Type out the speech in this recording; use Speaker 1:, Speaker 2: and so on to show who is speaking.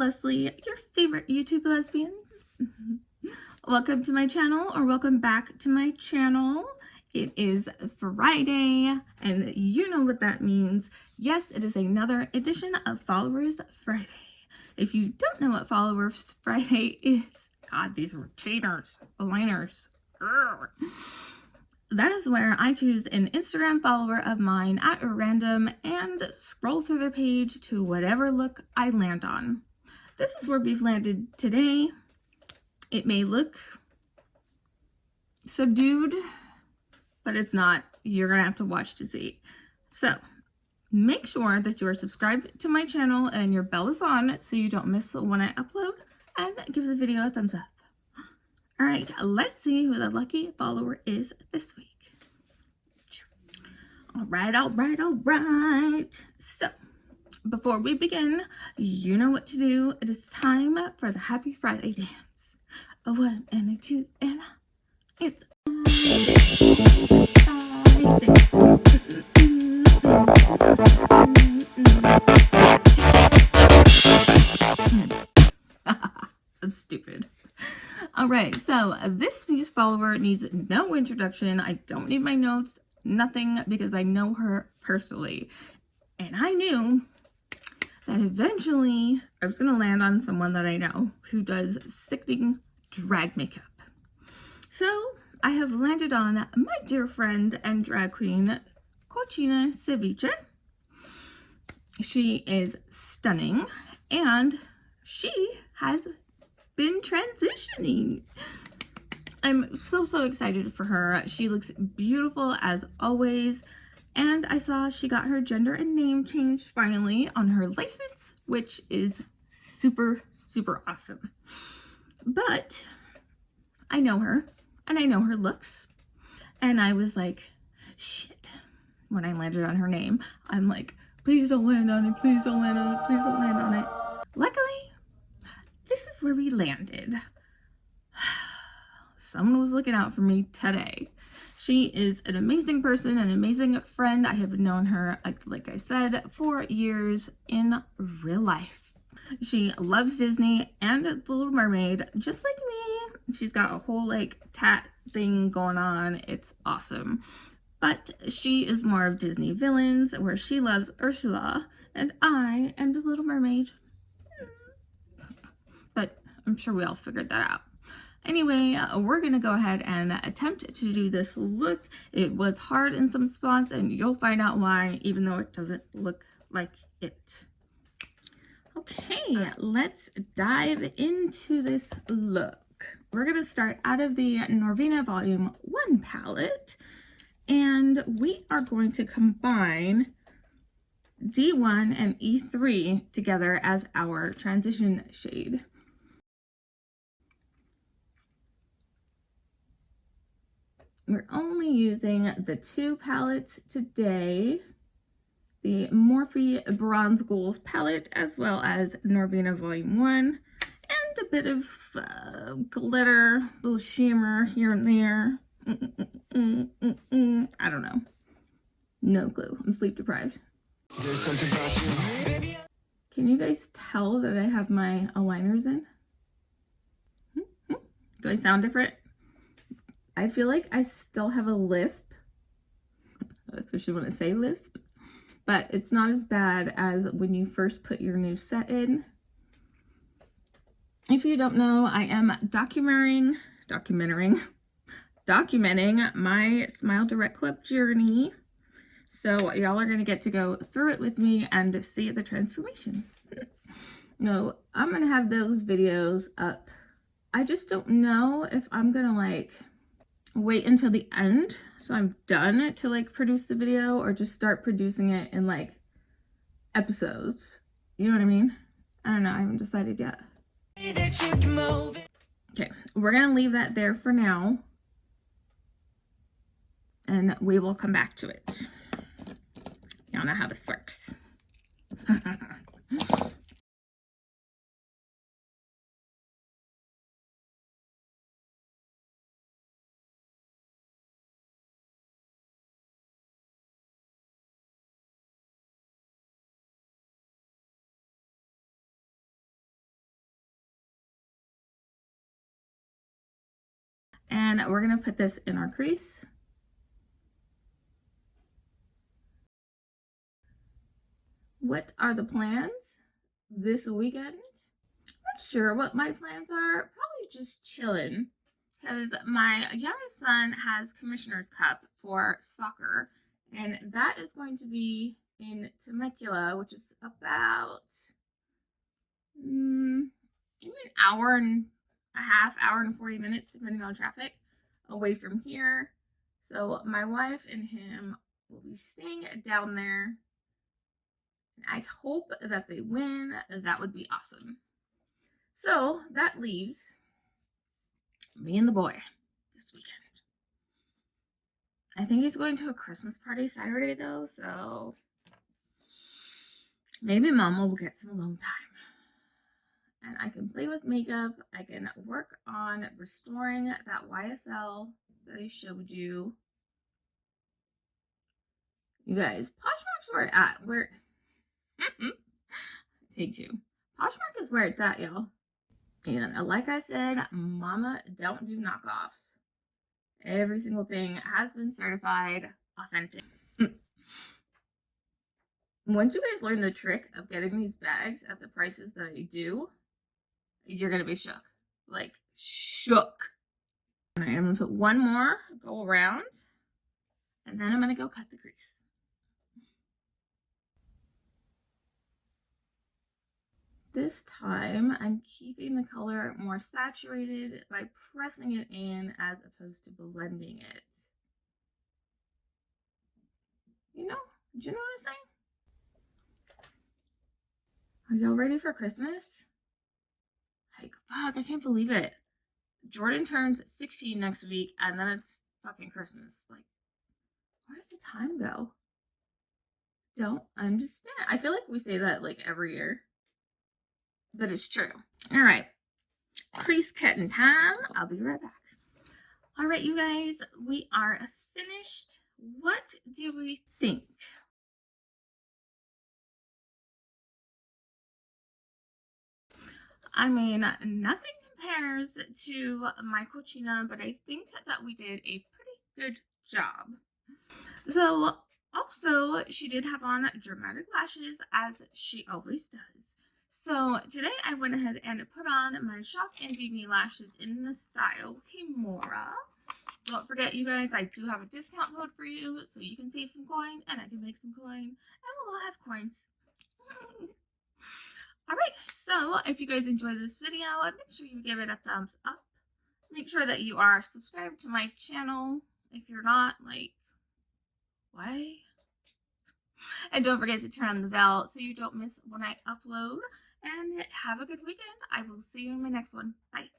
Speaker 1: Leslie, your favorite YouTube lesbian. Welcome to my channel, or welcome back to my channel. It is Friday, and you know what that means. Yes, it is another edition of Followers Friday. If you don't know what Followers Friday is, God, these are cheaters, aligners. That is where I choose an Instagram follower of mine at random and scroll through their page to whatever look I land on. This is where we've landed today. It may look subdued, but it's not. You're gonna have to watch to see. So make sure that you are subscribed to my channel and your bell is on so you don't miss when I upload, and give the video a thumbs up. All right, let's see who the lucky follower is this week. All right. So, before we begin, you know what to do. It is time for the Happy Friday dance. A 1 and a 2 and a... It's I'm stupid. All right, so this week's follower needs no introduction. I don't need my notes, nothing, because I know her personally. And I knew that eventually I was going to land on someone that I know who does sickening drag makeup. So I have landed on my dear friend and drag queen, Cochina Ceviche. She is stunning, and she has been transitioning. I'm so excited for her. She looks beautiful as always, and I saw she got her gender and name changed finally on her license, which is super awesome. But I know her, and I know her looks, and I was like, shit, when I landed on her name. I'm like, please don't land on it, please don't land on it, please don't land on it. Luckily, this is where we landed. Someone was looking out for me today. She is an amazing person, an amazing friend. I have known her, like I said, for years in real life. She loves Disney and The Little Mermaid, just like me. She's got a whole like tat thing going on. It's awesome. But she is more of Disney villains, where she loves Ursula, and I am The Little Mermaid. But I'm sure we all figured that out. Anyway, we're going to go ahead and attempt to do this look. It was hard in some spots, and you'll find out why, even though it doesn't look like it. Okay, let's dive into this look. We're going to start out of the Norvina Volume 1 palette, and we are going to combine D1 and E3 together as our transition shade. We're only using the 2 palettes today, the Morphe Bronze Goals palette, as well as Norvina Volume 1, and a bit of glitter, little shimmer here and there. I don't know. No clue. I'm sleep deprived. There's something about you. Can you guys tell that I have my aligners in? Do I sound different? I feel like I still have a lisp, especially when I say lisp, but it's not as bad as when you first put your new set in. If you don't know, I am documenting my Smile Direct Club journey. So y'all are going to get to go through it with me and see the transformation. No, I'm going to have those videos up. I just don't know if I'm going to like wait until the end so I'm done to like produce the video, or just start producing it in like episodes. You know what I mean? I don't know. I haven't decided yet. Okay, we're gonna leave that there for now, and we will come back to it. Y'all know how this works. And we're going to put this in our crease. What are the plans this weekend? Not sure what my plans are. Probably just chilling, because my youngest son has Commissioner's Cup for soccer, and that is going to be in Temecula, which is about maybe an hour and a half, hour and 40 minutes, depending on traffic, away from here. So my wife and him will be staying down there. I hope that they win. That would be awesome. So that leaves me and the boy this weekend. I think he's going to a Christmas party Saturday though, so maybe Mama will get some alone time. And I can play with makeup. I can work on restoring that YSL that I showed you. You guys, Poshmark's where it's at. Where take two. Poshmark is where it's at, y'all. And like I said, Mama don't do knockoffs. Every single thing has been certified authentic. Once you guys learn the trick of getting these bags at the prices that I do, you're gonna be shook. Like, shook. All right, I'm gonna put one more go around, and then I'm gonna go cut the crease. This time, I'm keeping the color more saturated by pressing it in as opposed to blending it. You know what I'm saying? Are y'all ready for Christmas? Like, fuck, I can't believe it. Jordan turns 16 next week, and then it's fucking Christmas. Like, where does the time go? Don't understand. I feel like we say that like every year, but it's true. All right, crease cutting time. I'll be right back. All right, you guys, we are finished. What do we think? I mean, nothing compares to my cochina, but I think that we did a pretty good job. So, also, she did have on dramatic lashes, as she always does. So, today I went ahead and put on my Shop and Me lashes in the style Kimura. Don't forget, you guys, I do have a discount code for you, so you can save some coin, and I can make some coin, and we'll all have coins. Alright, so if you guys enjoyed this video, make sure you give it a thumbs up. Make sure that you are subscribed to my channel. If you're not, like, why? And don't forget to turn on the bell so you don't miss when I upload. And have a good weekend. I will see you in my next one. Bye.